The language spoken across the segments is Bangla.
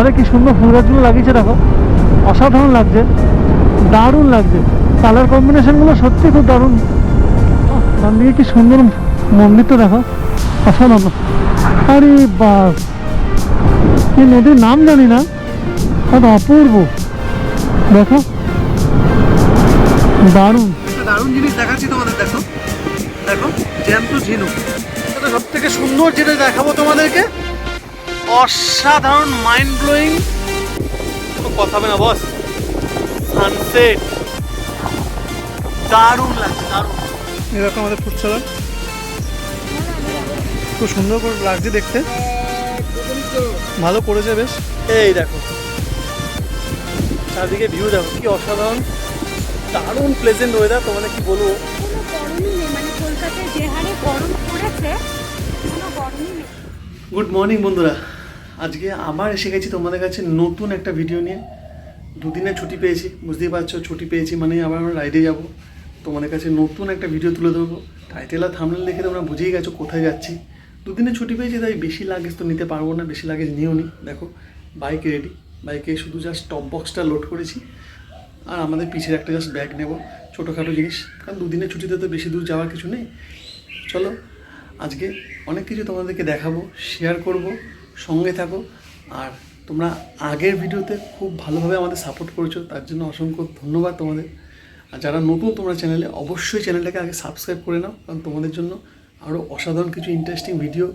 ধারে কি সুন্দর ফুল গাছগুলো লাগিয়েছে দেখো, অসাধারণ লাগছে, দারুণ লাগছে। কালার কম্বিনেশনগুলো সত্যি খুব দারুণ। ডান দিকে কি সুন্দর মন্দিরটা দেখো, অসাধারণ। আরে বাস, এই নদীর নাম জানি না, কত অপূর্ব দেখো, দারুণ। একটা দারুণ জিনিস দেখাচ্ছি তোমাদের, দেখো দেখো জ্যান্ত ঝিনুক। এটা সব থেকে সুন্দর যেটা দেখাবো তোমাদেরকে, অসাধারণ মাইন্ড ব্লোয়িং, কোনো কথা হবে না বস। সানসেট দারুণ লাগছে, দারুণ। এরকম আমাদের ফুটসালার খুব সুন্দর করে লাগছে দেখতে, ভালো করেছে বেশ। এই দেখো চারদিকে ভিউ দেখো কি অসাধারণ, দারুণ প্লেজেন্ট ওয়েদার। তোমাদের কি বলবো, গুড মর্নিং বন্ধুরা। আজকে আবার এসে গেছি তোমাদের কাছে নতুন একটা ভিডিও নিয়ে। দুদিনের ছুটি পেয়েছি, বুঝতেই পারছো, ছুটি পেয়েছি মানে আবার আমরা রাইডে যাব। তোমাদের কাছে নতুন একটা ভিডিও তুলে ধরবো। টাইটেল আর থাম্বনেল দেখে তোমরা বুঝেই গেছো কোথায় যাচ্ছি। দুদিনের ছুটি পেয়েছি, তাই বেশি লাগেজ তো নিতে পারবো না, বেশি লাগেজ নিয়েও নি। দেখো বাইক রেডি, বাইকে শুধু জাস্ট টপ বক্সটা লোড করেছি, আর আমাদের পিছের একটা জাস্ট ব্যাগ নেব, ছোটোখাটো জিনিস, কারণ দুদিনের ছুটিতে তো বেশি দূর যাওয়ার কিছু নেই। চলো আজকে অনেক কিছু তোমাদেরকে দেখাবো, শেয়ার করব, সঙ্গে থাকো। আর তোমরা আগের ভিডিওতে খুব ভালোভাবে আমাদের সাপোর্ট করেছো, তার জন্য অসংখ্য ধন্যবাদ তোমাদের। আর যারা নতুন তোমরা চ্যানেলে, অবশ্যই চ্যানেলটাকে আগে সাবস্ক্রাইব করে নাও, কারণ তোমাদের জন্য আরও অসাধারণ কিছু ইন্টারেস্টিং ভিডিও,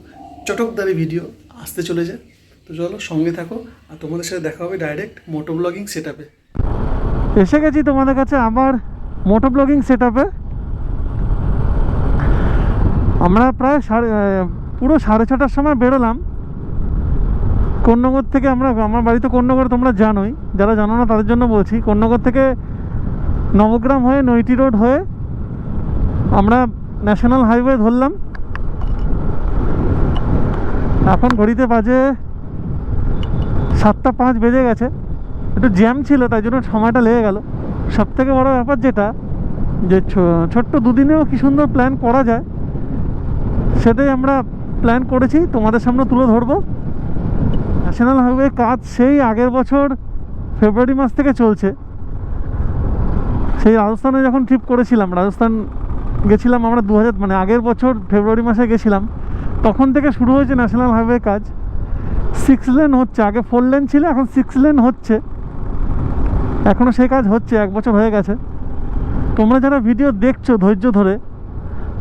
চটকদারি ভিডিও আসতে চলেছে। তো চলো সঙ্গে থাকো, আর তোমাদের সাথে দেখা হবে ডাইরেক্ট মোটো ব্লগিং সেট আপে। এসে গেছি তোমাদের কাছে আবার মোটো ব্লগিং সেট আপে। আমরা প্রায় পুরো 6:30টার সময় বেরোলাম কন্যগর থেকে। আমার বাড়ি তো কন্যগর, তোমরা জানোই, যারা জানো না তাদের জন্য বলছি। কন্যগর থেকে নবগ্রাম হয়ে নৈটি রোড হয়ে আমরা ন্যাশনাল হাইওয়ে ধরলাম। এখন ঘড়িতে বাজে 7:05 বেজে গেছে। একটু জ্যাম ছিল, তাই জন্য সময়টা লেগে গেল। সবথেকে বড় ব্যাপার যেটা, যে ছোট্ট দুদিনেও কি সুন্দর প্ল্যান করা যায়, সেটাই আমরা প্ল্যান করেছি, তোমাদের সামনে তুলে ধরবো। ন্যাশনাল হাইওয়ে কাজ সেই আগের বছর ফেব্রুয়ারি মাস থেকে চলছে। সেই রাজস্থানে যখন ট্রিপ করেছিলাম, রাজস্থান গেছিলাম আমরা 2000 মানে আগের বছর ফেব্রুয়ারি মাসে গেছিলাম, তখন থেকে শুরু হয়েছে ন্যাশনাল হাইওয়ে কাজ। 6 লেন হচ্ছে, আগে 4 লেন ছিল, এখন 6 লেন হচ্ছে। এখনও সেই কাজ হচ্ছে, 1 বছর হয়ে গেছে। তোমরা যারা ভিডিও দেখছো ধৈর্য ধরে,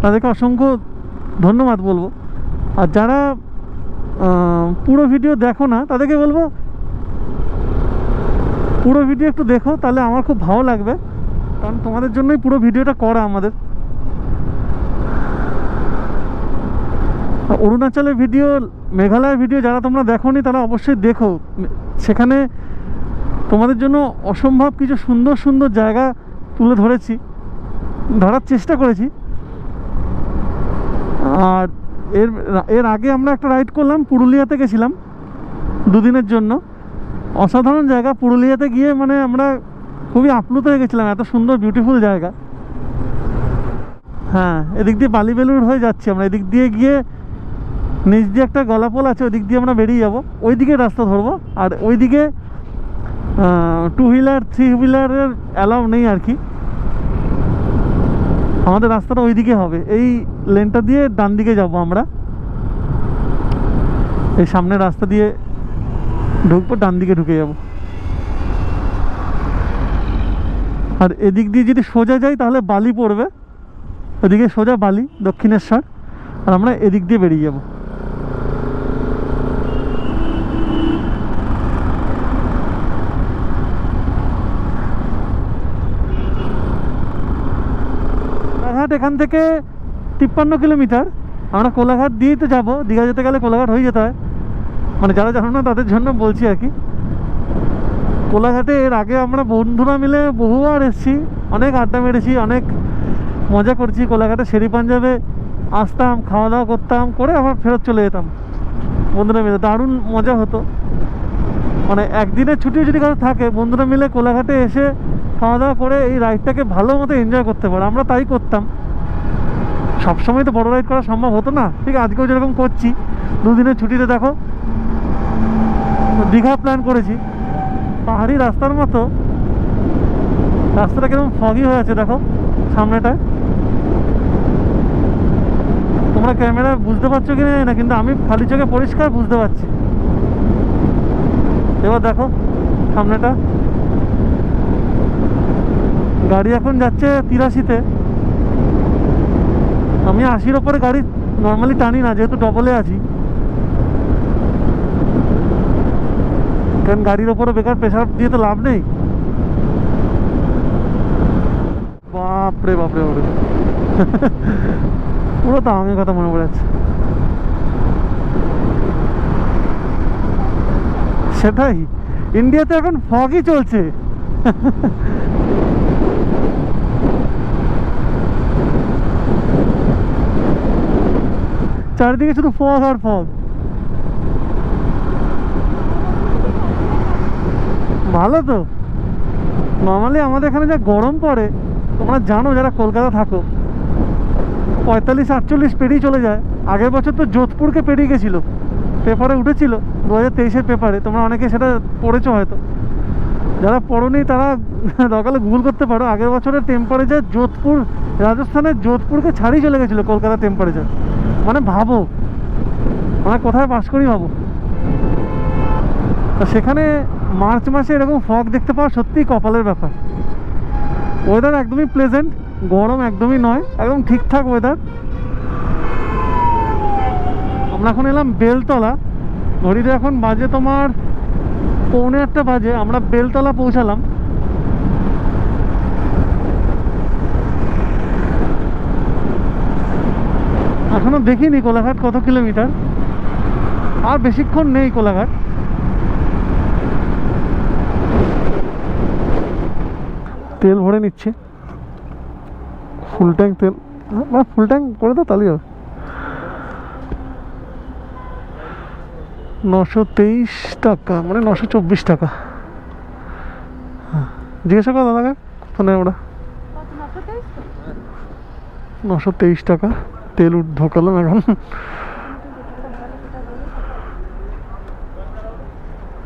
তাদেরকে অসংখ্য ধন্যবাদ বলবো। আর যারা পুরো ভিডিও দেখো না, তাদেরকে বলবো পুরো ভিডিও একটু দেখো, তাহলে আমার খুব ভালো লাগবে, কারণ তোমাদের জন্যই পুরো ভিডিওটা করা আমাদের। অরুণাচলের ভিডিও, মেঘালয়ের ভিডিও যারা তোমরা দেখোনি, তারা অবশ্যই দেখো। সেখানে তোমাদের জন্য অসম্ভব কিছু সুন্দর সুন্দর জায়গা তুলে ধরার চেষ্টা করেছি। আর এর আগে আমরা একটা রাইড করলাম, পুরুলিয়াতে গেছিলাম 2 দিনের জন্য। অসাধারণ জায়গা। পুরুলিয়াতে গিয়ে মানে আমরা খুবই আপ্লুত হয়ে গেছিলাম, এত সুন্দর বিউটিফুল জায়গা। হ্যাঁ, এদিক দিয়ে বালিবেলুর হয়ে যাচ্ছি আমরা। এদিক দিয়ে গিয়ে নিচ দিয়ে একটা গলাপোল আছে, ওই দিক দিয়ে আমরা বেরিয়ে যাব, ওই দিকে রাস্তা ধরবো। আর ওই দিকে 2 হুইলার 3 হুইলারের অ্যালাউ নেই আর কি। আমাদের রাস্তাটা ওই দিকে হবে, এই লেনটা দিয়ে ডান দিকে যাব আমরা। এই সামনের রাস্তা দিয়ে ঢুকবো, ডান দিকে ঢুকে যাব। আর এদিক দিয়ে যদি সোজা যাই তাহলে বালি পড়বে, ওদিকে সোজা বালি, দক্ষিণেশ্বর। আর আমরা এদিক দিয়ে বেরিয়ে যাব। কোলাঘাট এখান থেকে 53 কিলোমিটার। আমরা কোলাঘাট দিয়েই তো যাবো, দীঘা যেতে গেলে কোলাঘাট হয়ে যেতে হয়। মানে যারা জানো না তাদের জন্য বলছি আর কি। কোলাঘাটে এর আগে আমরা বন্ধুরা মিলে বহুবার এসেছি, অনেক আড্ডা মেরেছি, অনেক মজা করছি। কোলাঘাটে শেরি পাঞ্জাবে আসতাম, খাওয়া দাওয়া করতাম, করে আবার ফেরত চলে যেতাম বন্ধুরা মিলে। দারুণ মজা হতো। মানে একদিনের ছুটি যদি কারো থাকে, বন্ধুরা মিলে কোলাঘাটে এসে খাওয়া দাওয়া করে এই রাইডটাকে ভালো মতো এনজয় করতে পারে। আমরা তাই করতাম। সবসময় তো বড় রাইড করা সম্ভব হতো না, ঠিক আজকেও যেরকম করছি 2 দিনের ছুটিতে। দেখো দীঘা প্ল্যান করেছি, পাহাড়ি রাস্তার মতো। রাস্তাটা কিরকম ফগি হয়ে আছে দেখো সামনেটায়। তোমরা ক্যামেরায় বুঝতে পারছো কি না, কিন্তু আমি খালি চোখে পরিষ্কার বুঝতে পারছি। এবার দেখো সামনেটা, গাড়ি এখন যাচ্ছে 83-তে। আমি 80-র ওপরে গাড়ি নর্মালি টানি না, যেহেতু ডবলে আছি। কারণ গাড়ির ওপরে বেকার প্রেশার দিয়ে তো লাভ নেই। বাপরে বাপরে বাপরে, পুরো তো আমি কথা মনে পড়ে যাচ্ছে। সেটাই, ইন্ডিয়াতে এখন ফগই চলছে। চারিদিকে শুধু ফগ আর ফগ। ভালো তো। নর্মালি আমাদের এখানে যা গরম পড়ে, তোমরা জানো যারা কলকাতা থাকো, 45-48 পেরিয়ে চলে যায়। আগের বছর তো যোধপুরকে পেরিয়ে গেছিলো, পেপারে উঠেছিল 2023-এর পেপারে। তোমরা অনেকে সেটা পড়েছো হয়তো, যারা পড়োনি তারা দরকার গুগল করতে পারো। আগের বছরের টেম্পারেচার যোধপুর, রাজস্থানের যোধপুরকে ছাড়িয়ে চলে গেছিলো কলকাতার টেম্পারেচার। মানে ভাবো আমরা কোথায় বাস করি, ভাবো। তা সেখানে মার্চ মাসে এরকম ফগ দেখতে পাওয়া সত্যিই কপালের ব্যাপার। ওয়েদার একদমই প্লেজেন্ট, গরম একদমই নয়, একদম ঠিকঠাক ওয়েদার। আমরা এখন এলাম বেলতলা। ঘড়িতে এখন বাজে তোমার 7:45 বাজে। আমরা বেলতলা পৌঁছালাম। এখনো দেখিনি কোলাঘাট কত কিলোমিটার, আর বেশিক্ষণ নেই কোলাঘাট। তেল ভরে নিচ্ছে, ফুল ট্যাঙ্ক তেল। ফুল ট্যাঙ্ক করে দাও তাহলেই হবে। 923 টাকা, মানে 924 টাকা। জিজ্ঞাসা করো দাদাকে কত নেয় ওরা। 923 টাকা তেল ঢোকালাম এখন।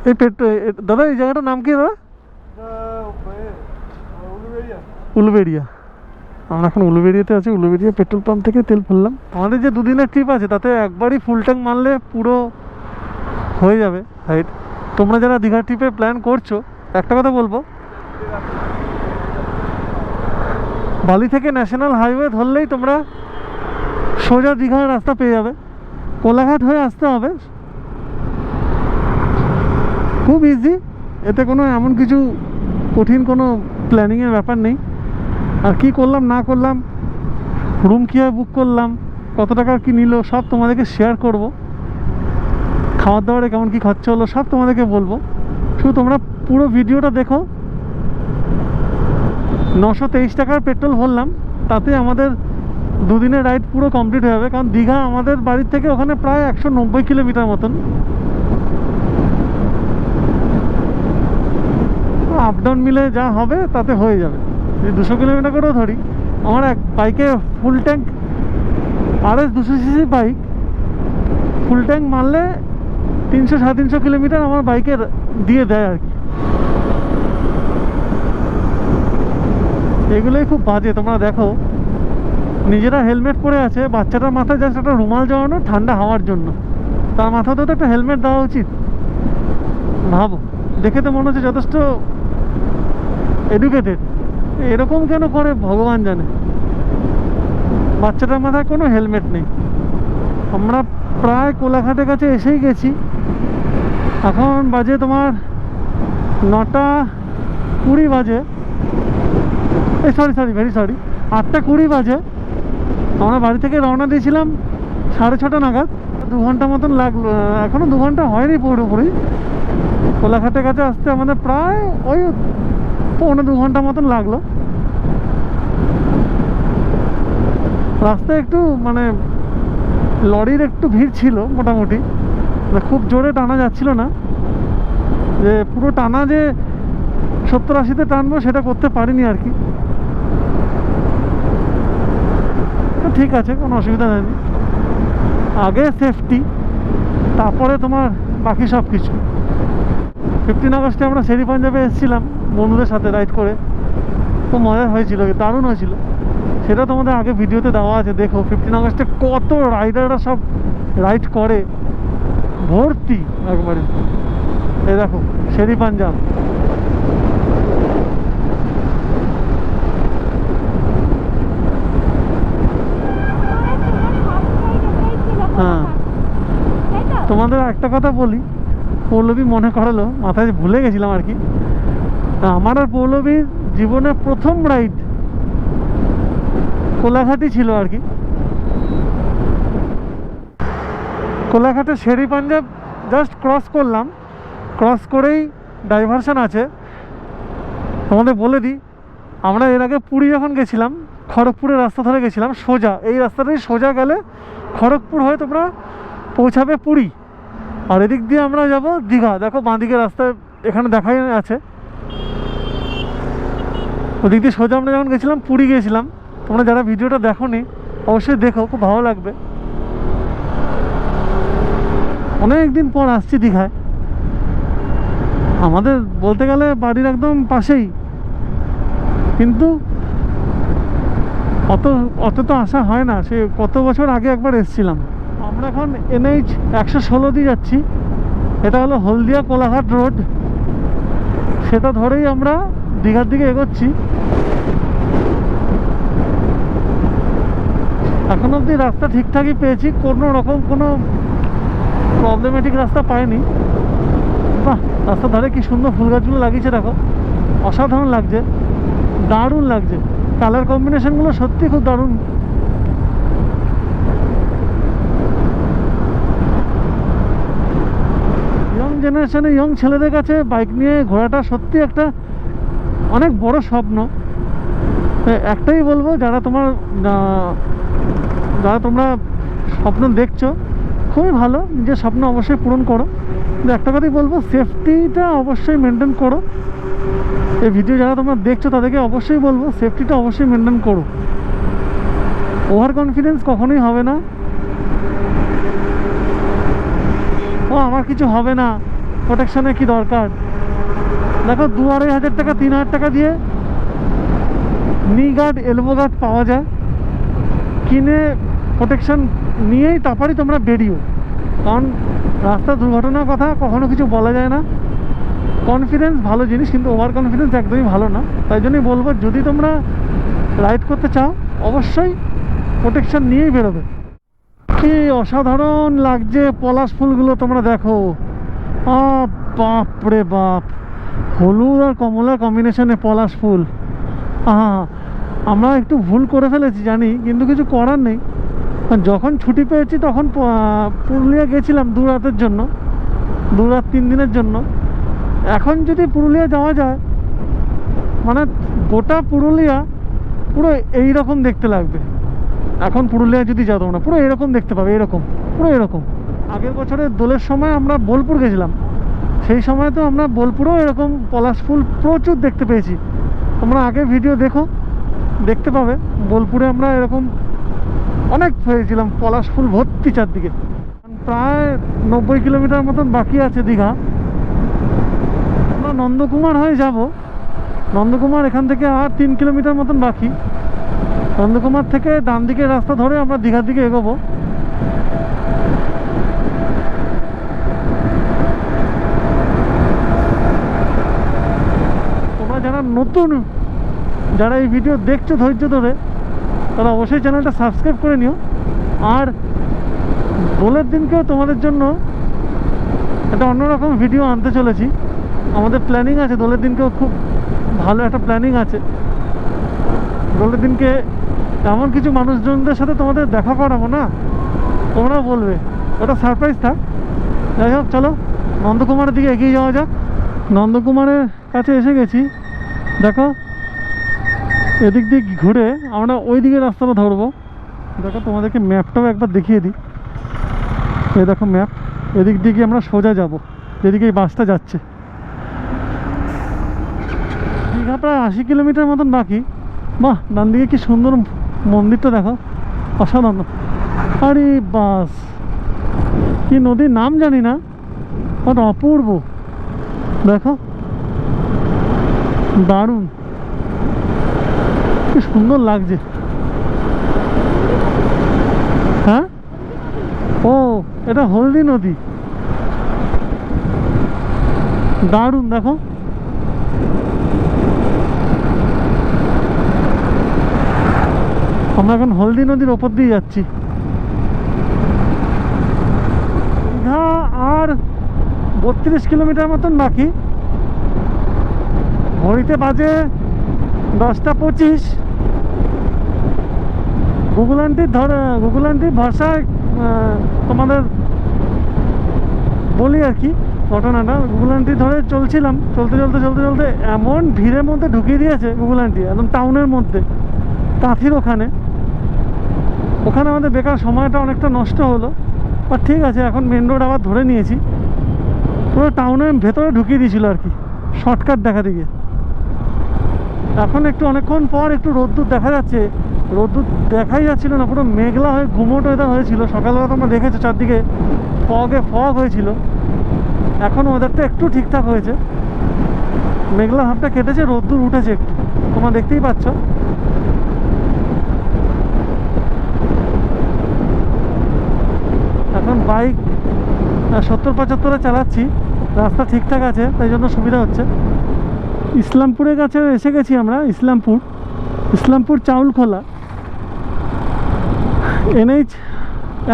এই দাদা এই জায়গাটার নাম কি দাদা? উলুবেড়িয়া। আমরা এখন উলুবেড়িয়াতে আছি। উলুবেড়িয়া পেট্রোল পাম্প থেকে তেল ফেললাম। আমাদের যে দুদিনের ট্রিপ আছে তাতে একবারই ফুল ট্যাঙ্ক মারলে পুরো হয়ে যাবে হাইট। তোমরা যারা দীঘা ট্রিপে প্ল্যান করছো, একটা কথা বলবো, বালি থেকে ন্যাশনাল হাইওয়ে ধরলেই তোমরা সোজা দীঘার রাস্তা পেয়ে যাবে। কোলাঘাট হয়ে আসতে হবে, খুব ইজি। এতে কোনো এমন কিছু কঠিন কোনো প্ল্যানিংয়ের ব্যাপার নেই। আর কি করলাম না করলাম, রুম কীভাবে বুক করলাম, কত টাকা কি নিল, সব তোমাদেরকে শেয়ার করব। খাওয়ার দাওয়ারে কেমন কী খরচা হলো সব তোমাদেরকে বলবো। শুধু তোমরা পুরো ভিডিওটা দেখো। 923 টাকার পেট্রোল ভরলাম, তাতে আমাদের দুদিনের রাইড পুরো কমপ্লিট হয়ে যাবে। কারণ দীঘা আমাদের বাড়ির থেকে ওখানে প্রায় 190 কিলোমিটার মতন। আপ ডাউন মিলে যা হবে তাতে হয়ে যাবে। যদি 200 কিলোমিটার করেও ধরি, আমার এক বাইকে full tank RS 200cc bike full tank মারলে 300-350 কিলোমিটার আমার বাইকে দিয়ে দেয় আর কি। এগুলোই খুব বাজে। তোমরা দেখো নিজেরা হেলমেট পরে আছে, বাচ্চাটার মাথায় জাস্ট একটা রুমাল জড়ানো ঠান্ডা হাওয়ার জন্য। তার মাথাতেও তো একটা হেলমেট দেওয়া উচিত। ভাবো, দেখে তো মনে হচ্ছে যথেষ্ট এডুকেটেড। এরকম কেন করে ভগবান জানে। বাচ্চাটার মাথায় কোনো হেলমেট নেই। আমরা প্রায় কোলাঘাটের কাছে এসেই গেছি। এখন বাজে তোমার 9:20 বাজে। ভেরি সরি 8:20 বাজে। আমরা বাড়ি থেকে রওনা দিয়েছিলাম 6:30 নাগাদ। 2 ঘন্টা মতন লাগলো, এখনও 2 ঘন্টা হয়নি পুরোপুরি। কোলাঘাটের কাছে আসতে আমাদের প্রায় ওই 1.25-2 ঘন্টা মতন লাগলো। রাস্তায় একটু মানে লরির একটু ভিড় ছিল মোটামুটি, খুব জোরে টানা যাচ্ছিল না। যে পুরো টানা যে 70-80-তে টানবো সেটা করতে পারিনি আর কি। ঠিক আছে, কোনো অসুবিধা হয়নি। আগে সেফটি, তারপরে তোমার বাকি সব কিছু। 15 আগস্টে আমরা শেরি পাঞ্জাবে এসেছিলাম বন্ধুদের সাথে রাইড করে, খুব মজা হয়েছিল, দারুণ হয়েছিল। সেটা তোমাদের আগে ভিডিওতে দেওয়া আছে, দেখো 15 আগস্টে কত রাইডাররা সব রাইড করে, ভর্তি একবারে। এই দেখো শেরি পাঞ্জাব, হ্যাঁ। তোমাদের একটা কথা বলি, পৌলবী মনে করালো, মাথায় ভুলে গেছিলাম আর কি। আমার আর পৌলবীর জীবনের প্রথম রাইড কোলাঘাটই ছিল আর কি। কোলাঘাটে শেরি পাঞ্জাব জাস্ট ক্রস করলাম, ক্রস করেই ডাইভারশন আছে। তোমাদের বলে দিই, আমরা এর আগে পুরী যখন গেছিলাম, খড়গপুরের রাস্তা ধরে গেছিলাম সোজা, এই রাস্তাটাই সোজা গেলে খড়গপুর হয়ে তোমরা পৌঁছাবে পুরী। আর এদিক দিয়ে আমরা যাব দীঘা। দেখো বাঁদিকে রাস্তায় এখানে দেখাই আছে, ওদিক দিয়ে সোজা আমরা যখন গেছিলাম পুরী গিয়েছিলাম। তোমরা যারা ভিডিওটা দেখোনি অবশ্যই দেখো, খুব ভালো লাগবে। অনেক দিন পর আসছি দীঘায়, আমাদের বলতে গেলে বাড়ির একদম পাশেই, কিন্তু অত তো আসা হয় না। সে কত বছর আগে একবার এসেছিলাম। আমরা এখন NH 116 দিয়ে যাচ্ছি, এটা হলো হলদিয়া কোলাঘাট রোড, সেটা ধরেই আমরা দীঘার দিকে এগোচ্ছি। এখন অবধি রাস্তা ঠিকঠাকই পেয়েছি, কোনো রকম কোনো প্রবলেমেটিক রাস্তা পাইনি। বাহ, রাস্তার ধারে কি সুন্দর ফুল গাছগুলো লাগিয়েছে, দেখো অসাধারণ লাগছে, দারুণ লাগছে। কালার কম্বিনেশনগুলো সত্যি খুব দারুণ। ইয়ং জেনারেশনে, ইয়ং ছেলেদের কাছে বাইক নিয়ে ঘোরাটা সত্যি একটা অনেক বড় স্বপ্ন। একটাই বলবো, যারা তোমরা স্বপ্ন দেখছো, খুবই ভালো, নিজের স্বপ্ন অবশ্যই পূরণ করো। কিন্তু একটা কথাই বলবো, সেফটিটা অবশ্যই মেনটেন করো। এই ভিডিও যারা তোমরা দেখছো তাদেরকে অবশ্যই বলবো, সেফটিটা অবশ্যই মেনটেন করো। ওভার কনফিডেন্স কখনোই হবে না, ও আমার কিছু হবে না, প্রোটেকশনের কি দরকার। দেখো 2-2,500 টাকা 3,000 টাকা দিয়ে নি গার্ড, এলবো গার্ড পাওয়া যায়, কিনে প্রোটেকশন নিয়েই তারপরেই তোমরা বেরিও। কারণ রাস্তা দুর্ঘটনার কথা কখনো কিছু বলা যায় না। কনফিডেন্স ভালো জিনিস, কিন্তু ওভার কনফিডেন্স একদমই ভালো না। তাই জন্যই বলবো, যদি তোমরা রাইড করতে চাও অবশ্যই প্রোটেকশন নিয়েই বেরোবে। কি অসাধারণ লাগছে পলাশ ফুলগুলো, তোমরা দেখো, বাপ রে বাপ, হলুদ আর কমলা কম্বিনেশনে পলাশ ফুল। আমরা একটু ভুল করে ফেলেছি জানি, কিন্তু কিছু করার নেই। যখন ছুটি পেয়েছি তখন পুরুলিয়া গেছিলাম 2 রাতের জন্য, 2 রাত 3 দিনের জন্য। এখন যদি পুরুলিয়া যাওয়া যায়, মানে গোটা পুরুলিয়া পুরো এই রকম দেখতে লাগবে। এখন পুরুলিয়া যদি যাও তোমরা, পুরো এরকম দেখতে পাবে, এরকম, পুরো এরকম। আগের বছরের দোলের সময় আমরা বোলপুর গেছিলাম, সেই সময় তো আমরা বোলপুরেও এরকম পলাশ ফুল প্রচুর দেখতে পেয়েছি। তোমরা আগে ভিডিও দেখো, দেখতে পাবে বোলপুরে আমরা এরকম অনেক পেয়েছিলাম, পলাশ ফুল ভর্তি চারদিকে। প্রায় 90 কিলোমিটার মতন বাকি আছে দীঘা। আমরা নন্দকুমার হয়ে যাব, নন্দকুমার এখান থেকে আর 3 কিলোমিটার মতন বাকি। নন্দকুমার থেকে ডান দিকের রাস্তা ধরে আমরা দীঘার দিকে এগোবো। তোমরা যারা নতুন, যারা এই ভিডিও দেখছো ধৈর্য ধরে, তারা অবশ্যই চ্যানেলটা সাবস্ক্রাইব করে নিও। আর দোলের দিনকেও তোমাদের জন্য একটা অন্যরকম ভিডিও আনতে চলেছি। আমাদের প্ল্যানিং আছে দোলের দিনকেও, খুব ভালো একটা প্ল্যানিং আছে। দোলের দিনকে এমন কিছু মানুষজনদের সাথে তোমাদের দেখা করাবো না, তোমরা বলবে, ওটা সারপ্রাইজ থাক। যাই হোক, চলো নন্দকুমারের দিকে এগিয়ে যাওয়া যাক। নন্দকুমারের কাছে এসে গেছি, দেখো এদিক দিয়ে ঘুরে আমরা ওই দিকে রাস্তাটা ধরবো। দেখো তোমাদেরকে ম্যাপটাও একবার দেখিয়ে দিই, এই দেখো ম্যাপ, এদিক দিয়ে আমরা সোজা যাব, যেদিকে এই বাসটা যাচ্ছে। দীঘা প্রায় 80 কিলোমিটার মতন বাকি। বাহ, ডান দিকে কি সুন্দর মন্দিরটা দেখো, অসাধারণ। আরে বাস, কি নদীর নাম জানি না, বাট অপূর্ব। দেখো দারুণ, কি সুন্দর লাগছে। হ্যাঁ, ও এটা হলদি নদী, দারুণ। দেখো আমরা এখন হলদি নদীর ওপর দিয়ে যাচ্ছি। দীঘা আর 32 কিলোমিটার মতন বাকি। ঘড়িতে বাজে 10টা 25। গুগল আন্টির ভাষায় তোমাদের বলি আর কি ঘটনাটা। গুগল আন্টি ধরে চলছিলাম, চলতে এমন ভিড়ের মধ্যে ঢুকিয়ে দিয়েছে গুগল আন্টি, একদম টাউনের মধ্যে, কাঁথির ওখানে আমাদের বেকার সময়টা অনেকটা নষ্ট হলো। বাট ঠিক আছে, এখন মেন রোড আবার ধরে নিয়েছি। পুরো টাউনের ভেতরে ঢুকিয়ে দিয়েছিল আর কি, শর্টকাট দেখাতে গিয়ে। এখন একটু অনেকক্ষণ পর একটু রোদ্দুর দেখা যাচ্ছে। রোদ্দুর দেখাই যাচ্ছিল না, পুরো মেঘলা হয়ে গুমোট ওয়েদার হয়েছিল। সকালবেলা তোমরা দেখেছো চারদিকে ফগ হয়েছিল। এখন ওয়েদারটা একটু ঠিকঠাক হয়েছে, মেঘলা ভাবটা কেটেছে, রোদ্দুর উঠেছে একটু, তোমরা দেখতেই পাচ্ছ। এখন বাইক 70-75 চালাচ্ছি, রাস্তা ঠিকঠাক আছে, তাই জন্য সুবিধা হচ্ছে। ইসলামপুরের কাছে এসে গেছি আমরা। ইসলামপুর চাউলখোলা NH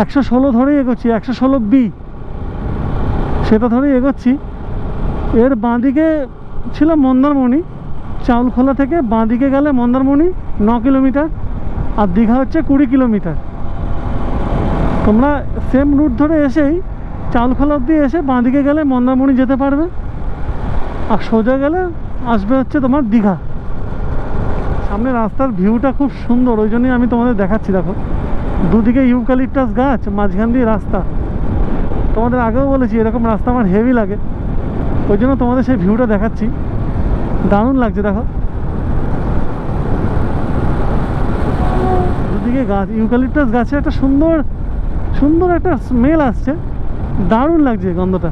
116 ধরেই এগোচ্ছি, 116B সেটা ধরেই এগোচ্ছি। এর বাঁদিকে ছিল মন্দারমণি। চাউলখোলা থেকে বাঁদিকে গেলে মন্দারমণি 9 কিলোমিটার, আর দীঘা হচ্ছে 20 কিলোমিটার। তোমরা সেম রুট ধরে এসেই চাউলখোলা অবধি এসে বাঁদিকে গেলে মন্দারমণি যেতে পারবে, আর সোজা গেলে আসবে হচ্ছে তোমার দীঘা। সামনে রাস্তার ভিউটা খুব সুন্দর, ওই জন্যই আমি তোমাদের দেখাচ্ছি। দেখো দুদিকে ইউক্যালিপটাস গাছ, মাঝখান দিয়ে রাস্তা। তোমাদের আগেও বলেছি এরকম রাস্তা আমার হেভি লাগে, ওই জন্য তোমাদের সেই ভিউটা দেখাচ্ছি। দারুণ লাগছে। দেখো দুদিকে গাছ, ইউক্যালিপটাস গাছে একটা সুন্দর একটা স্মেল আসছে, দারুণ লাগছে গন্ধটা।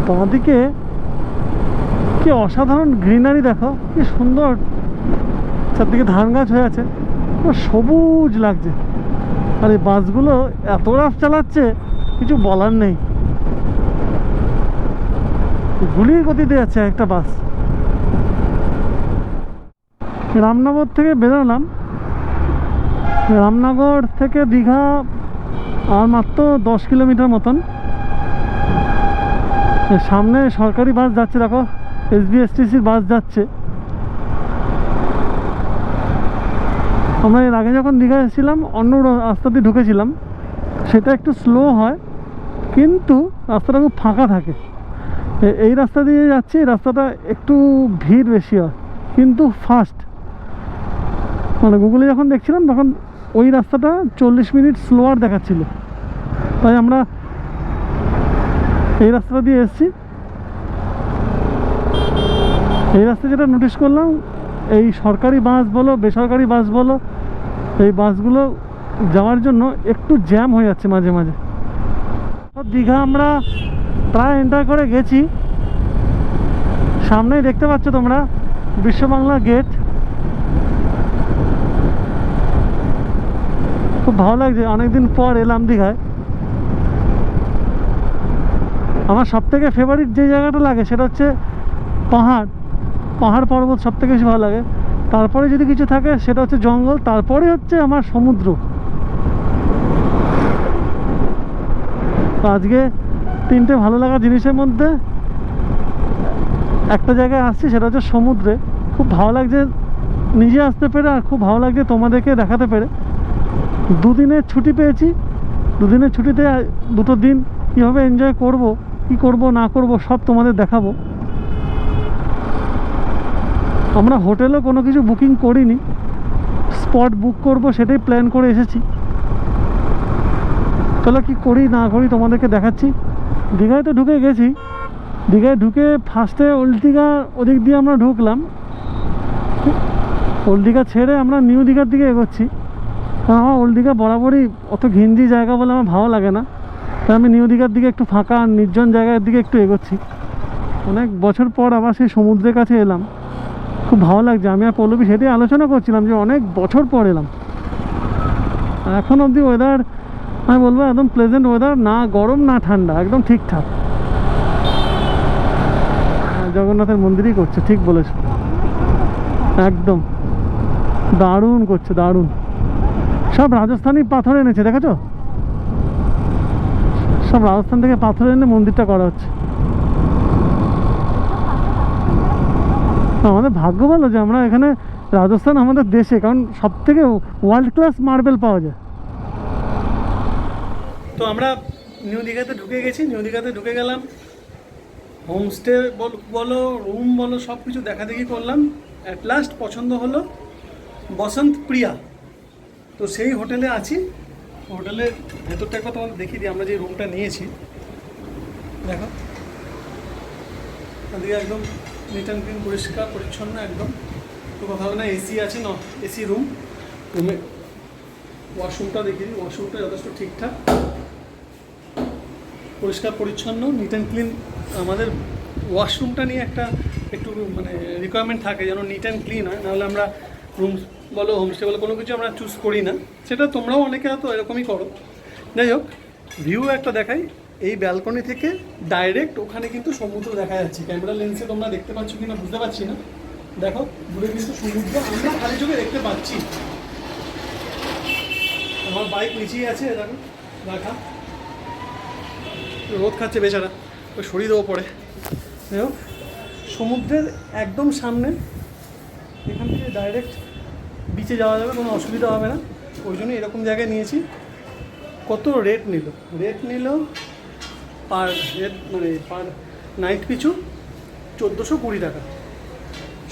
বাঁদিকে কি অসাধারণ গ্রিনারি, দেখো কি সুন্দর, চারদিকে ধান গাছ হয়ে আছে, সবুজ লাগছে। আর এই বাসগুলো এত রাফ চালাচ্ছে, কিছু বলার নেই। গুলির গতিতে যাচ্ছে একটা বাস। রামনগর থেকে বেরোলাম। রামনগর থেকে দীঘা আর মাত্র 10 কিলোমিটার মতন। সামনে সরকারি বাস যাচ্ছে, দেখো SBSTCর বাস যাচ্ছে। আমরা এর আগে যখন দীঘা এসেছিলাম অন্য রাস্তা দিয়ে ঢুকেছিলাম, সেটা একটু স্লো হয় কিন্তু রাস্তাটা খুব ফাঁকা থাকে। এই রাস্তা দিয়ে যাচ্ছি, এই রাস্তাটা একটু ভিড় বেশি হয় কিন্তু ফাস্ট। মানে গুগলে যখন দেখছিলাম তখন ওই রাস্তাটা 40 মিনিট স্লোয়ার দেখাচ্ছিল, তাই আমরা এই রাস্তাটা দিয়ে এসেছি। এই রাস্তায় যেটা নোটিশ করলাম, এই সরকারি বাস বলো বেসরকারি বাস বলো, এই বাসগুলো যাওয়ার জন্য একটু জ্যাম হয়ে যাচ্ছে মাঝে মাঝে। দীঘা আমরা প্রায় এন্টার করে গেছি। সামনেই দেখতে পাচ্ছ তোমরা বিশ্ববাংলা গেট। খুব ভালো লাগছে, অনেকদিন পর এলাম দীঘায়। আমার সবথেকে ফেভারিট যে জায়গাটা লাগে সেটা হচ্ছে পাহাড় পর্বত, সবথেকে বেশি ভালো লাগে। তারপরে যদি কিছু থাকে সেটা হচ্ছে জঙ্গল, তারপরে হচ্ছে আমার সমুদ্র। তো আজকে 3টে ভালো লাগা জিনিসের মধ্যে একটা জায়গায় আসছি, সেটা হচ্ছে সমুদ্রে। খুব ভালো লাগছে নিজে আসতে পেরে, আর খুব ভালো লাগছে তোমাদেরকে দেখাতে পেরে। 2 দিনের ছুটি পেয়েছি, 2 দিনের ছুটিতে 2টো দিন কীভাবে এনজয় করব, কি করব না করব সব তোমাদের দেখাবো। আমরা হোটেলও কোনো কিছু বুকিং করিনি, স্পট বুক করব সেটাই প্ল্যান করে এসেছি। চলো কি করি না করি তোমাদেরকে দেখাচ্ছি। দীঘায় তো ঢুকে গেছি। দীঘায় ঢুকে ফার্স্টে ওল্ড দীঘা ওদিক দিয়ে আমরা ঢুকলাম। ওল্ড দীঘা ছেড়ে আমরা নিউ দীঘার দিকে এগোচ্ছি, কারণ আমার ওল্ড দীঘা বরাবরই অত ঘিঞ্জি জায়গা বলে আমার ভালো লাগে না। তাই আমি নিউ দীঘার দিকে একটু ফাঁকা নির্জন জায়গার দিকে একটু এগোচ্ছি। অনেক বছর পর আবার সেই সমুদ্রের কাছে এলাম, খুব ভালো লাগছে। আমি আর পল্লবী সেটাই আলোচনা করছিলাম যে অনেক বছর পর এলাম। আর এখন অবধি ওয়েদার আমি বলবো একদম প্লেজেন্ট ওয়েদার, না গরম না ঠান্ডা, একদম ঠিকঠাক। জগন্নাথের মন্দিরই করছে, ঠিক বলেছ, একদম দারুণ করছে, দারুণ। সব রাজস্থানি পাথর এনেছে, দেখেছো? সব রাজস্থান থেকে পাথর এনে মন্দিরটা করা হচ্ছে। আমাদের ভাগ্য ভালো যে আমরা এখানে রাজস্থান আমাদের দেশে, কারণ সব থেকে ওয়ার্ল্ড ক্লাস মার্বেল পাওয়া যায়। তো আমরা নিউ দীঘাতে ঢুকে গেছি। নিউ দীঘাতে ঢুকে গেলাম, হোমস্টে বলো রুম বলো সব কিছু দেখা দেখি করলাম। অ্যাট লাস্ট পছন্দ হলো বসন্ত প্রিয়া। তো সেই হোটেলে আছি। হোটেলের ভেতরটা একবার তোমাদের দেখিয়ে দিই, আমরা যে রুমটা নিয়েছি দেখো, ওদিকে একদম নিট অ্যান্ড ক্লিন, পরিষ্কার পরিচ্ছন্ন একদম। তো কথা বলে না, এসি আছে, না এসি রুম। রুমে ওয়াশরুমটা দেখিয়ে দিই, ওয়াশরুমটা যথেষ্ট ঠিকঠাক, পরিষ্কার পরিচ্ছন্ন, নিট অ্যান্ড ক্লিন। আমাদের ওয়াশরুমটা নিয়ে একটা একটু মানে রিকোয়ারমেন্ট থাকে যেন নিট অ্যান্ড ক্লিন হয়, নাহলে আমরা রুম বলো হোমস্টে বলো কোনো কিছু আমরা চুজ করি না। সেটা তোমরাও অনেকে হয়তো এরকমই করো। যাই হোক, ভিউ একটা দেখাই, এই ব্যালকনি থেকে ডাইরেক্ট ওখানে কিন্তু সমুদ্র দেখা যাচ্ছে। ক্যামেরা লেন্সে তোমরা দেখতে পাচ্ছ কিনা বুঝতে পারছি না, দেখো দূরে কিন্তু সমুদ্র আমরা খালি চোখে দেখতে পাচ্ছি। আমার বাইক নিচেই আছে, দেখো রাখা, রোদ খাচ্ছে বেচারা, ওই সরিয়ে দেবো পরে। যাই হোক, সমুদ্রের একদম সামনে, এখান থেকে ডাইরেক্ট বিচে যাওয়া যাবে, কোনো অসুবিধা হবে না। ওই জন্য এরকম জায়গায় নিয়েছি। কত রেট নিল? রেট নিল পার হেড মানে পার নাইট পিছু 1420 টাকা।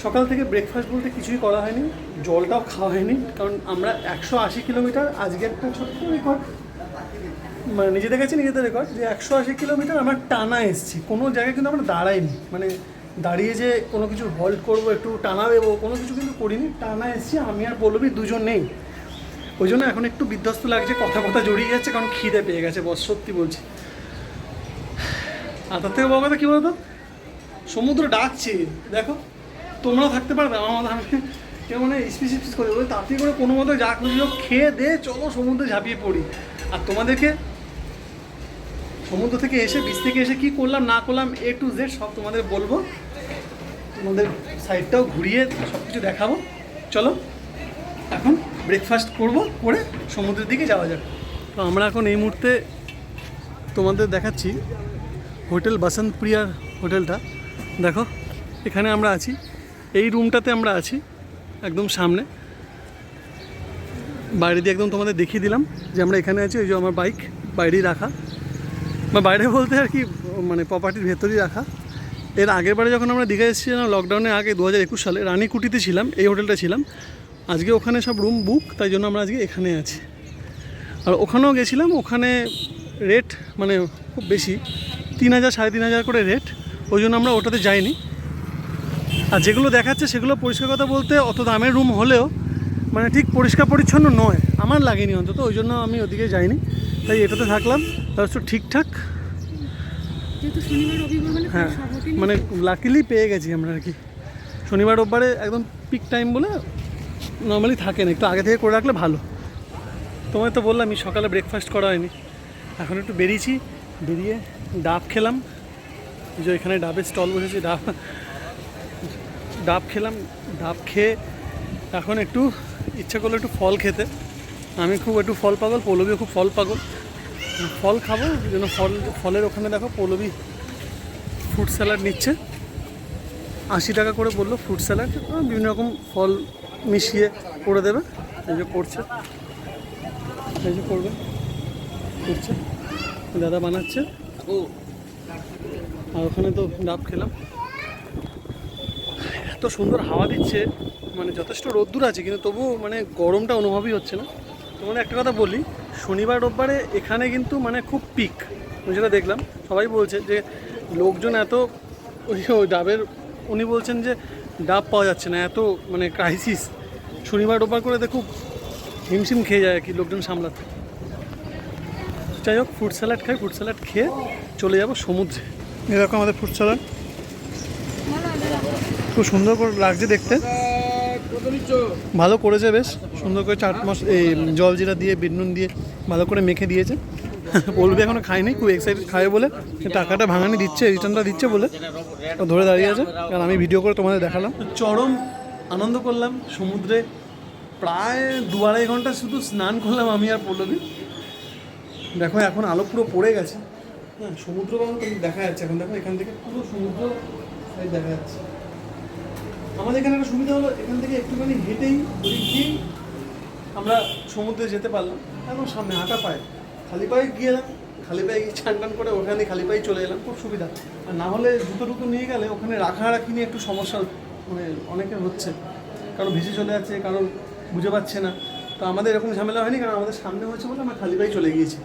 সকাল থেকে ব্রেকফাস্ট বলতে কিছুই করা হয়নি, জলটাও খাওয়া হয়নি, কারণ আমরা 180 কিলোমিটার, আজকে একটা ছোট্ট রেকর্ড মানে নিজেদের কাছে নিজেদের রেকর্ড যে 180 কিলোমিটার আমরা টানা এসেছি। কোনো জায়গায় কিন্তু আমরা দাঁড়াইনি, মানে দাঁড়িয়ে যে কোনো কিছু হল্ট করবো একটু টানা দেবো কোনো কিছু কিন্তু করিনি, টানা এসেছি। আমি আর পল্লবী দুজন নেই, ওই জন্য এখন একটু বিধ্বস্ত লাগছে, কথা জড়িয়ে যাচ্ছে, কারণ খিদে পেয়ে গেছে বস, সত্যি বলছি। আর তার থেকে বড় কথা কী বলতো, সমুদ্র ডাকছে, দেখো তোমরাও থাকতে পারবে আমার কেউ মানে স্পিস করে বলে তাড়াতাড়ি করে কোনো মতো যা খুশি হোক খেয়ে দে চলো সমুদ্রে ঝাঁপিয়ে পড়ি। আর তোমাদেরকে সমুদ্র থেকে এসে, বিচ থেকে এসে কী করলাম না করলাম A to Z সব তোমাদের বলবো, তোমাদের সাইডটাও ঘুরিয়ে সব কিছু দেখাবো। চলো এখন ব্রেকফাস্ট করব, করে সমুদ্রের দিকে যাওয়া যাক। তো আমরা এখন এই মুহূর্তে তোমাদের দেখাচ্ছি হোটেল বসন্ত প্রিয়ার হোটেলটা। দেখো এখানে আমরা আছি, এই রুমটাতে আমরা আছি একদম সামনে। বাইরে দিয়ে একদম তোমাদের দেখিয়ে দিলাম যে আমরা এখানে আছি। ওই যে আমার বাইক বাইরেই রাখা, বা বাইরে বলতে আর কি মানে প্রপার্টির ভেতরেই রাখা। এর আগের বারে যখন আমরা দীঘা এসেছিলাম লকডাউনের আগে 2021 সালে, রানীকুটিতে ছিলাম, এই হোটেলটা ছিলাম। আজকে ওখানে সব রুম বুক, তাই জন্য আমরা আজকে এখানে আছি। আর ওখানেও গেছিলাম, ওখানে রেট মানে খুব বেশি, 3000 3500 করে রেট, ওই জন্য আমরা ওটাতে যাইনি। আর যেগুলো দেখাচ্ছে সেগুলো পরিষ্কার কথা বলতে অত দামের রুম হলেও মানে ঠিক পরিষ্কার পরিচ্ছন্ন নয়, আমার লাগেনি অন্তত, ওই জন্য আমি ওদিকে যাইনি, তাই এটাতে থাকলাম। তার ঠিকঠাক, হ্যাঁ মানে লাকিলি পেয়ে গেছি আমরা আর কি। শনিবার রোববারে একদম পিক টাইম বলে নর্মালি থাকে না, একটু আগে থেকে করে রাখলে ভালো। তোমায় তো বললামই সকালে ব্রেকফাস্ট করা হয়নি, এখন একটু বেরিয়েছি, বেরিয়ে ডাব খেলাম। যে এখানে ডাবের স্টল বসেছে, ডাব খেলাম। ডাব খেয়ে এখন একটু ইচ্ছা করলো একটু ফল খেতে। আমি খুব একটু ফল পাগল, পল্লবীও খুব ফল পাগল, ফল খাবো যেন। ফলের ওখানে দেখো পল্লবী ফ্রুট স্যালাড নিচ্ছে, 80 টাকা করে বললো ফ্রুট স্যালাড, বিভিন্ন রকম ফল মিশিয়ে করে দেবে। এই যে করছে, এই যে করবে, করছে, দাদা বানাচ্ছে। আর ওখানে তো ডাব খেলাম, এত সুন্দর হাওয়া দিচ্ছে, মানে যথেষ্ট রোদ্দুর আছে কিন্তু তবুও মানে গরমটা অনুভবই হচ্ছে না। তোমাদের একটা কথা বলি, শনিবার রোববারে এখানে কিন্তু মানে খুব পিক, আমি যেটা দেখলাম সবাই বলছে যে লোকজন এত, ওই ডাবের উনি বলছেন যে ডাব পাওয়া যাচ্ছে না, এত মানে ক্রাইসিস। শনিবার রোববার করে খুব হিমশিম খেয়ে যায় আর কি লোকজন সামলাতে। যাই হোক ফ্রুট স্যালাড খাই, ফ্রুট স্যালাড খেয়ে চলে যাব সমুদ্রে। এরকম আমাদের ফ্রুট স্যালাড খুব সুন্দর করে লাগছে দেখতে, ভালো করেছে, বেশ সুন্দর করে চাট এই জল জিরা দিয়ে বিট নুন দিয়ে ভালো করে মেখে দিয়েছে। বলবে এখনো খাইনি, খুব এক্সাইটেড খাবে বলে, টাকাটা ভাঙানি দিচ্ছে, রিটার্নটা দিচ্ছে বলে ও ধরে দাঁড়িয়ে আছে, কারণ আমি ভিডিও করে তোমাদের দেখালাম। চরম আনন্দ করলাম সমুদ্রে, প্রায় 2-2.5 ঘন্টা শুধু স্নান করলাম আমি আর পল্লবী। দেখো এখন আলো পুরো পড়ে গেছে, হ্যাঁ সমুদ্র বাবু তুমি দেখা যাচ্ছে এখন, দেখো এখান থেকে পুরো সমুদ্র দেখা যাচ্ছে। আমাদের এখানে একটা সুবিধা হলো, এখান থেকে একটুখানি হেঁটেই ওদিক দিয়েই আমরা সমুদ্রে যেতে পারলাম, একদম সামনে হাঁটা পায়ে, খালি পায়ে গিয়েলাম, খালি পায়ে গিয়ে চান টান করে ওখানে খালি পায়ে চলে এলাম, খুব সুবিধা। আর না হলে জুতো টুতো নিয়ে গেলে ওখানে রাখারাখি নিয়ে একটু সমস্যা মানে অনেকের হচ্ছে, কারো ভেসে চলে যাচ্ছে, কারো বুঝে পাচ্ছে না। তো আমাদের এরকম ঝামেলা হয়নি, কারণ আমাদের সামনে হয়েছে বলে আমরা খালি পায়ে চলে গিয়েছি।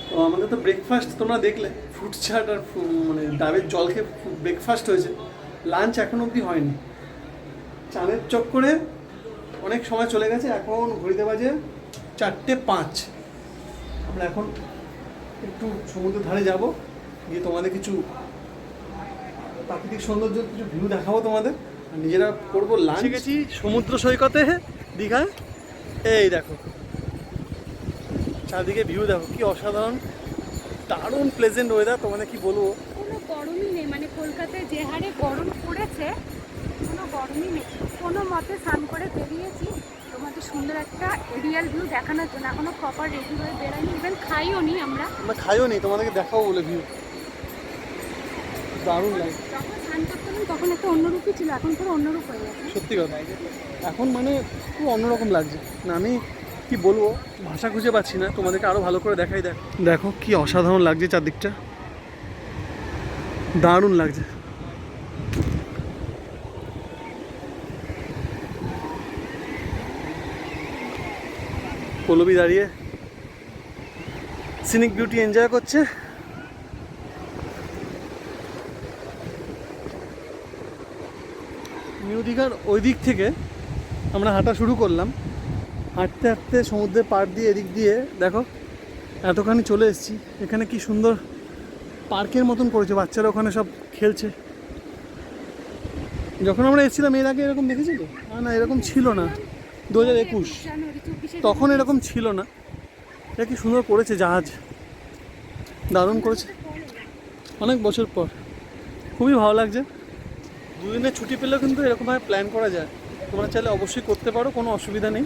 তো আমাদের তো ব্রেকফাস্ট তোমরা দেখলে, ফ্রুট চাট আর মানে ডাবের জল খেয়ে ব্রেকফাস্ট হয়েছে, লাঞ্চ এখন অবধি হয়নি। চাঁদের চক্করে অনেক সময় চলে গেছে, এখন ঘড়িতে বাজে 4:05। আমরা এখন একটু সমুদ্রের ধারে যাব, গিয়ে তোমাদের কিছু প্রাকৃতিক সৌন্দর্য, কিছু ভিউ দেখাবো তোমাদের, আর নিজেরা করবো লাঞ্চ। গেছি সমুদ্র সৈকতে দীঘায়, এই দেখো চারদিকে ভিউ দেখো কি অসাধারণ, দারুণ প্লেজেন্ট ওয়েদার, তোমাদের কি বলবো। কোনো গরমই নেই, মানে কলকাতায় যে হারে গরম পড়েছে কোনো গরমই নেই। কোনো মতে স্নান করে বেরিয়েছি তোমাদের সুন্দর একটা এরিয়াল ভিউ দেখানোর জন্য, এখনো প্রপার রেডি হয়ে বেরোয়নি, ইভেন খাইও নি আমরা খাইও নি, তোমাদেরকে দেখাবো বলে ভিউ দারুণ লাগে। যখন স্নান করতাম তখন একটা অন্যরূপই ছিল, এখন পুরো অন্যরূপ হয়ে গেছে। সত্যি কথা, এখন মানে খুব অন্যরকম লাগছে না, আমি কি বলবো, ভাষা খুঁজে পাচ্ছি না, তোমাদেরকে আরো ভালো করে দেখাই। দেখো কি অসাধারণ লাগছে চারদিকটা, দারুণ লাগছে। পল্লবী দাঁড়িয়ে সিনিক বিউটি এনজয় করছে। নিউ দীঘার ওই দিক থেকে আমরা হাঁটা শুরু করলাম, হাঁটতে হাঁটতে সমুদ্রের পাড় দিয়ে এদিক দিয়ে দেখো এতখানি চলে এসেছি। এখানে কি সুন্দর পার্কের মতন করেছে, বাচ্চারা ওখানে সব খেলছে। যখন আমরা এসেছিলাম এর আগে এরকম দেখেছিল না, এরকম ছিল না, 2021 তখন এরকম ছিল না। এটা কি সুন্দর করেছে, জাহাজ দারুণ করেছে, অনেক বছর পর, খুবই ভালো লাগছে। 2 দিনের ছুটি পেলেও কিন্তু এরকমভাবে প্ল্যান করা যায়, তোমরা চাইলে অবশ্যই করতে পারো, কোনো অসুবিধা নেই।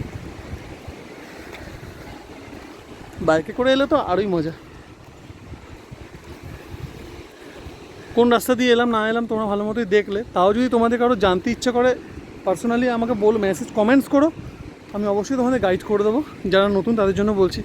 বাইকে করে এলে তো আরোই মজা। কোন রাস্তা দিয়ে এলাম না এলাম তোমরা ভালো মতোই দেখলে, তাও যদি তোমাদের কারো জানতে ইচ্ছা করে পার্সোনালি আমাকে মেসেজ কমেন্টস করো, আমি অবশ্যই তোমাদের গাইড করে দেবো, যারা নতুন তাদের জন্য বলছি।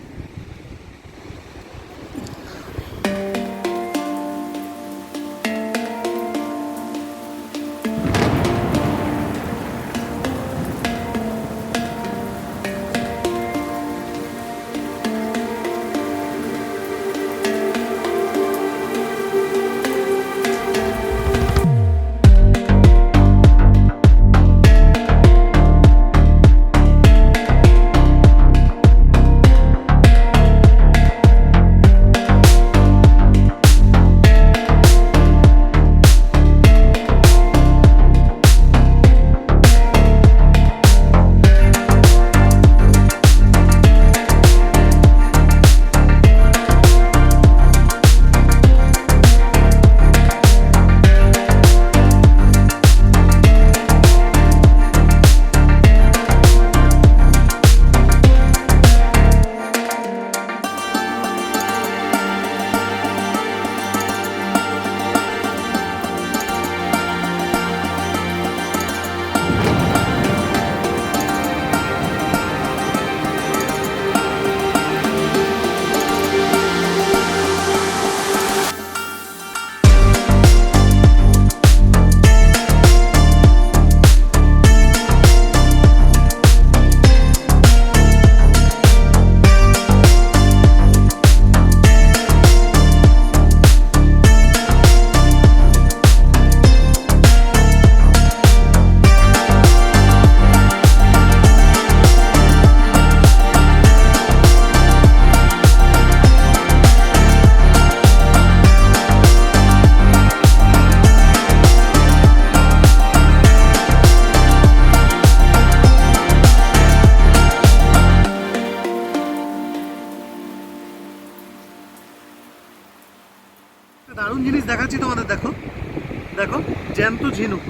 দেখো জ্যান্ত ঝিনুক।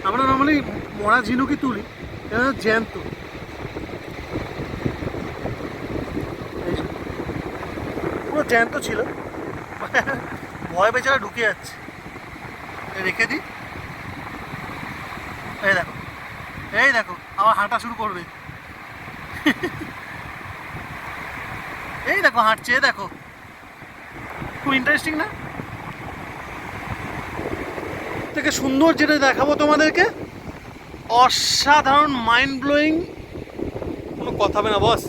আমরা নর্মালি মরা ঝিনুকই তুলি, এটা জ্যান্ত। পুরো জ্যান্ত ছিল, ভয় বেচারা ঢুকে যাচ্ছে। রেখে দিই। এই দেখো, এই দেখো আবার হাঁটা শুরু করবে। এই দেখো হাঁটছে, দেখো খুব ইন্টারেস্টিং না? থেকে সুন্দর যেটা দেখাবো তোমাদেরকে, অসাধারণ মাইন্ড ব্লোয়িং, কোনো কথা হবে না বস।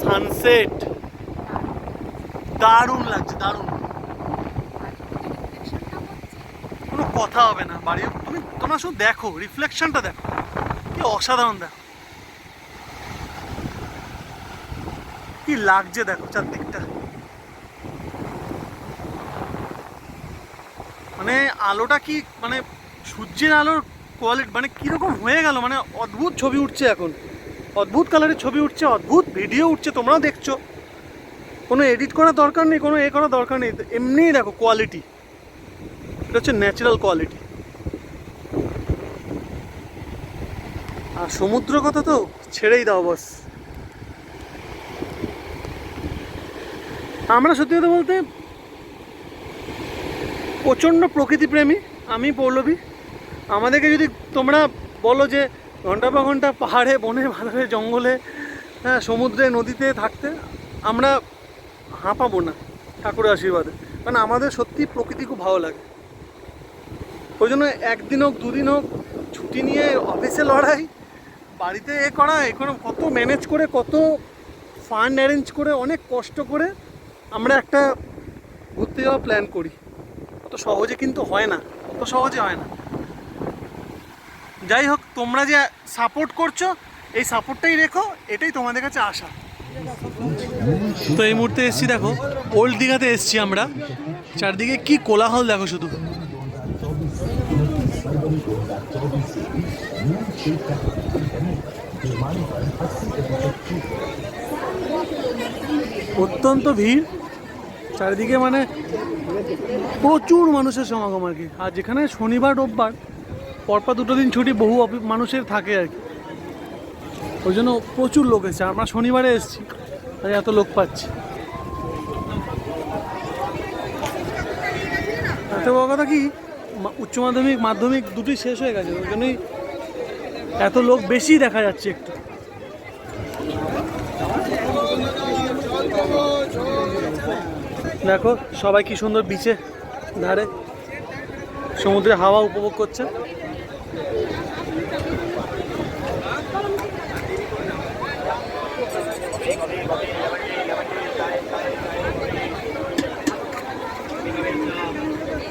সানসেট দারুণ লাগছে, দারুণ, কোনো কথা হবে না। বাড়ি তোমরা শুধু দেখো, রিফ্লেকশনটা দেখো, কি অসাধারণ, দেখো কি লাগছে, দেখো চারদিকটা। মানে আলোটা কি, মানে সূর্যের আলোর কোয়ালিটি মানে কীরকম হয়ে গেল, মানে অদ্ভুত ছবি উঠছে এখন, অদ্ভুত কালারের ছবি উঠছে, অদ্ভুত ভিডিও উঠছে, তোমরাও দেখছো। কোনো এডিট করার দরকার নেই, কোনো করার দরকার নেই, এমনিই দেখো কোয়ালিটি, এটা হচ্ছে ন্যাচারাল কোয়ালিটি। আর সমুদ্র কথা তো ছেড়েই দাও বস। আমরা সত্যি কথা বলতে প্রচণ্ড প্রকৃতিপ্রেমী, আমি পৌলবী। আমাদেরকে যদি তোমরা বলো যে ঘন্টা পর ঘন্টা পাহাড়ে, বনে, বাজারে, জঙ্গলে, হ্যাঁ সমুদ্রে, নদীতে থাকতে, আমরা হাঁপাবো না ঠাকুরের আশীর্বাদে। কারণ আমাদের সত্যি প্রকৃতি খুব ভালো লাগে। ওই জন্য একদিন হোক, দুদিন হোক ছুটি নিয়ে অফিসে লড়াই, বাড়িতে করা, কত ম্যানেজ করে, কত ফান্ড অ্যারেঞ্জ করে, অনেক কষ্ট করে আমরা একটা ঘুরতে যাওয়া প্ল্যান করি। অত সহজে কিন্তু হয় না, অত সহজে হয় না। যাই হোক, তোমরা যে সাপোর্ট করছো, এই সাপোর্টটাই রেখো, এটাই তোমাদের কাছে আশা। তো এই মুহূর্তে এসছি, দেখো ওল্ড দীঘাতে এসছি আমরা। চারদিকে কি কোলাহল দেখো শুধু। অত্যন্ত ভিড় চারিদিকে, মানে প্রচুর মানুষের সমাগম আর কি। আর যেখানে শনিবার রোববার পরপর দুটো দিন ছুটি বহু মানুষের থাকে আর কি, ওই জন্য প্রচুর লোক এসেছে। আমরা শনিবারে এসেছি, তাই এত লোক পাচ্ছি। এত বড় কথা কি, উচ্চ মাধ্যমিক, মাধ্যমিক দুটোই শেষ হয়ে গেছে, ওই জন্যই এত লোক বেশি দেখা যাচ্ছে একটু। দেখো সবাই কি সুন্দর বিচে ধারে সমুদ্রের হাওয়া উপভোগ করছে।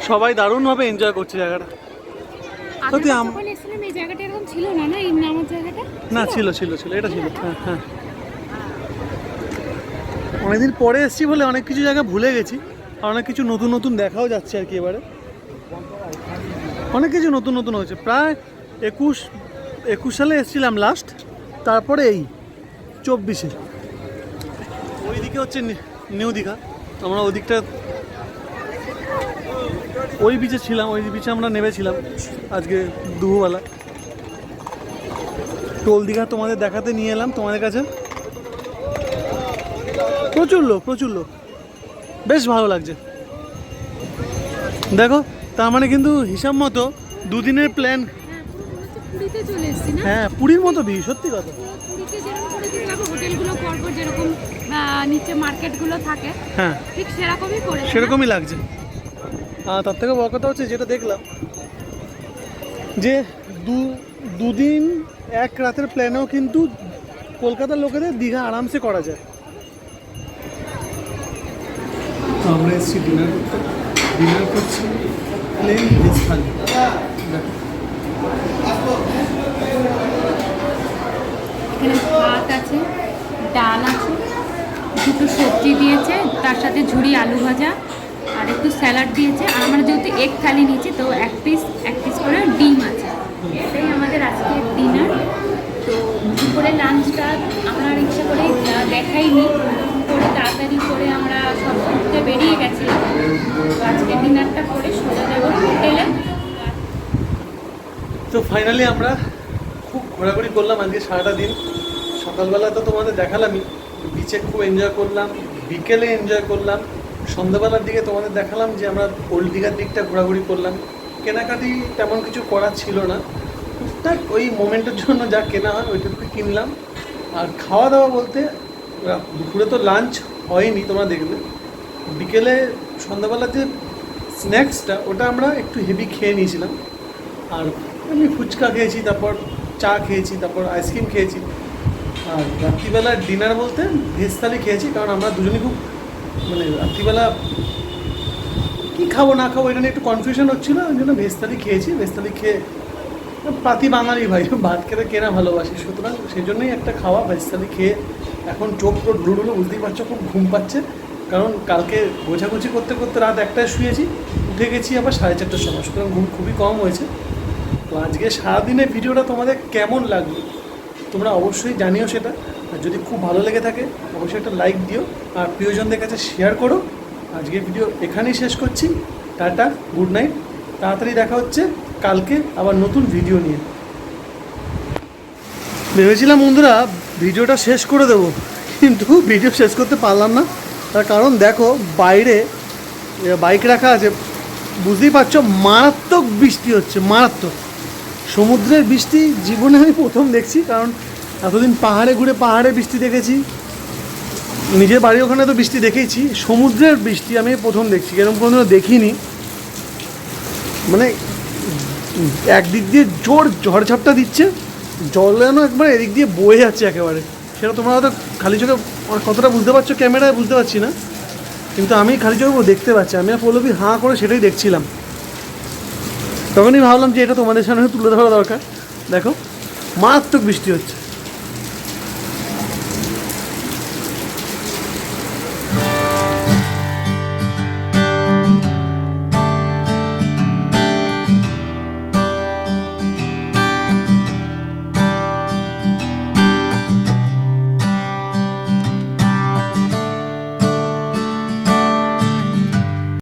সবাই দারুণভাবে এনজয় করছে জায়গাটা। সত্যি এই জায়গাটা এরকম ছিল না, না এই নামার জায়গাটা না, ছিল ছিল ছিল, এটা ছিল। হ্যাঁ হ্যাঁ, অনেকদিন পরে এসেছি বলে অনেক কিছু জায়গা ভুলে গেছি, আর অনেক কিছু নতুন নতুন দেখাও যাচ্ছে আর কি। এবারে অনেক কিছু নতুন নতুন হয়েছে। প্রায় 21 সালে এসেছিলাম লাস্ট, তারপরে এই 24-এ। ওইদিকে হচ্ছে নিউ দীঘা, আমরা ওদিকটা ওই বিচে ছিলাম, ওই বিচে আমরা নেমেছিলাম আজকে দুপুরবেলা। টোল দীঘা তোমাদের দেখাতে নিয়ে এলাম তোমাদের কাছে। প্রচুর লোক, প্রচুর লোক, বেশ ভালো লাগছে। দেখো তার মানে কিন্তু হিসাব মতো দুদিনের প্ল্যান। পুরীতে চলে এসেছি না? হ্যাঁ, পুরীর মতো ভিড়, সত্যি কথা। পুরীতে যেরকম করেছি, দেখো হোটেলগুলো পরপর যেরকম নিচে মার্কেটগুলো থাকে, হ্যাঁ ঠিক সেরকমই করে, সেরকমই লাগছে। তার থেকে বড় কথা হচ্ছে যেটা দেখলাম, যে দুদিন এক রাতের প্ল্যানেও কিন্তু কলকাতার লোকেদের দীঘা আরামসে করা যায়। আমরা এসেছি ডিনার করতে, ডিনার করছি প্লেন ভেজ থালি। এখানে ভাত আছে, ডাল আছে, দুটো সবজি দিয়েছে, তার সাথে ঝুড়ি আলু ভাজা আর একটু স্যালাড দিয়েছে। আর আমরা যেহেতু এগ থালি নিয়েছি, তো এক পিস করে ডিম আছে। এটাই আমাদের আজকের ডিনার। তো দুপুরে লাঞ্চটা আমরা ইচ্ছা করে দেখাইনি, করে তাড়াতাড়ি করে আমরা সব ঘুরতে বেরিয়ে গেছিলাম। তো আজকে ডিনারটা করে সোজা যাবো হোটেলে। ফাইনালি আমরা খুব ঘোরাঘুরি করলাম আজকে সারাটা দিন। সকালবেলা তো তোমাদের দেখালামই, বিচে খুব এনজয় করলাম, বিকেলে এনজয় করলাম, সন্ধ্যাবেলার দিকে তোমাদের দেখালাম যে আমরা ওল্ড দীঘার দিকটা ঘোরাঘুরি করলাম। কেনাকাটি তেমন কিছু করা ছিল না, টুকটাক ওই মোমেন্টের জন্য যা কেনা হয় ওইটুকু কিনলাম। আর খাওয়া দাওয়া বলতে দুপুরে তো লাঞ্চ হয়নি, তোমরা দেখবে। বিকেলে সন্ধ্যাবেলা যে স্ন্যাক্সটা ওটা আমরা একটু হেভি খেয়ে নিয়েছিলাম। আর এমনি ফুচকা খেয়েছি, তারপর চা খেয়েছি, তারপর আইসক্রিম খেয়েছি। আর রাত্রিবেলার ডিনার বলতে ভেজ থালি খেয়েছি, কারণ আমরা দুজনেই খুব মানে রাত্রিবেলা কী খাবো না খাবো এটা নিয়ে একটু কনফিউশন হচ্ছিলো, ওই জন্য ভেজ থালি খেয়েছি। ভেজ থালি খেয়ে পাতি বাঙালি ভাই, ভাত খেতে কেনা ভালোবাসি, সুতরাং সেই জন্যই একটা খাওয়া। ভেজ থালি খেয়ে এখন চোখ পুরো ঢুলুলো, বুঝতেই পারছো খুব ঘুম পাচ্ছে, কারণ কালকে গোছাগুছি করতে করতে রাত 1টায় শুয়েছি, উঠে গেছি আবার 4:30টার সময়, সুতরাং ঘুম খুবই কম হয়েছে। তো আজকে সারাদিনের ভিডিওটা তোমাদের কেমন লাগলো তোমরা অবশ্যই জানিও সেটা। আর যদি খুব ভালো লেগে থাকে অবশ্যই একটা লাইক দিও, আর প্রিয়জনদের কাছে শেয়ার করো। আজকের ভিডিও এখানেই শেষ করছি। টাটা, গুড নাইট, তাড়াতাড়ি দেখা হচ্ছে কালকে আবার নতুন ভিডিও নিয়ে। ভেবেছিলাম বন্ধুরা ভিডিওটা শেষ করে দেবো, কিন্তু ভিডিও শেষ করতে পারলাম না। তার কারণ দেখো বাইরে বাইক রাখা আছে, বুঝতেই পারছো মারাত্মক বৃষ্টি হচ্ছে, মারাত্মক। সমুদ্রের বৃষ্টি জীবনে আমি প্রথম দেখছি, কারণ এতদিন পাহাড়ে ঘুরে পাহাড়ে বৃষ্টি দেখেছি, নিজের বাড়ির ওখানে তো বৃষ্টি দেখেইছি, সমুদ্রের বৃষ্টি আমি প্রথম দেখছি, এরকম কোনো দেখিনি। মানে একদিক দিয়ে জোর ঝড়ঝাপটা দিচ্ছে, জল যেন একবার এদিক দিয়ে বয়ে যাচ্ছে একেবারে। সেটা তোমরা হয়তো খালি চোখে কতটা বুঝতে পারছো ক্যামেরায় বুঝতে পারছি না, কিন্তু আমি খালি চোখে দেখতে পাচ্ছি। আমি আর পল্লবী হাঁ করে সেটাই দেখছিলাম। তখনই ভাবলাম যে এটা তোমাদের সামনে তুলে ধরা দরকার। দেখো মারাত্মক বৃষ্টি হচ্ছে।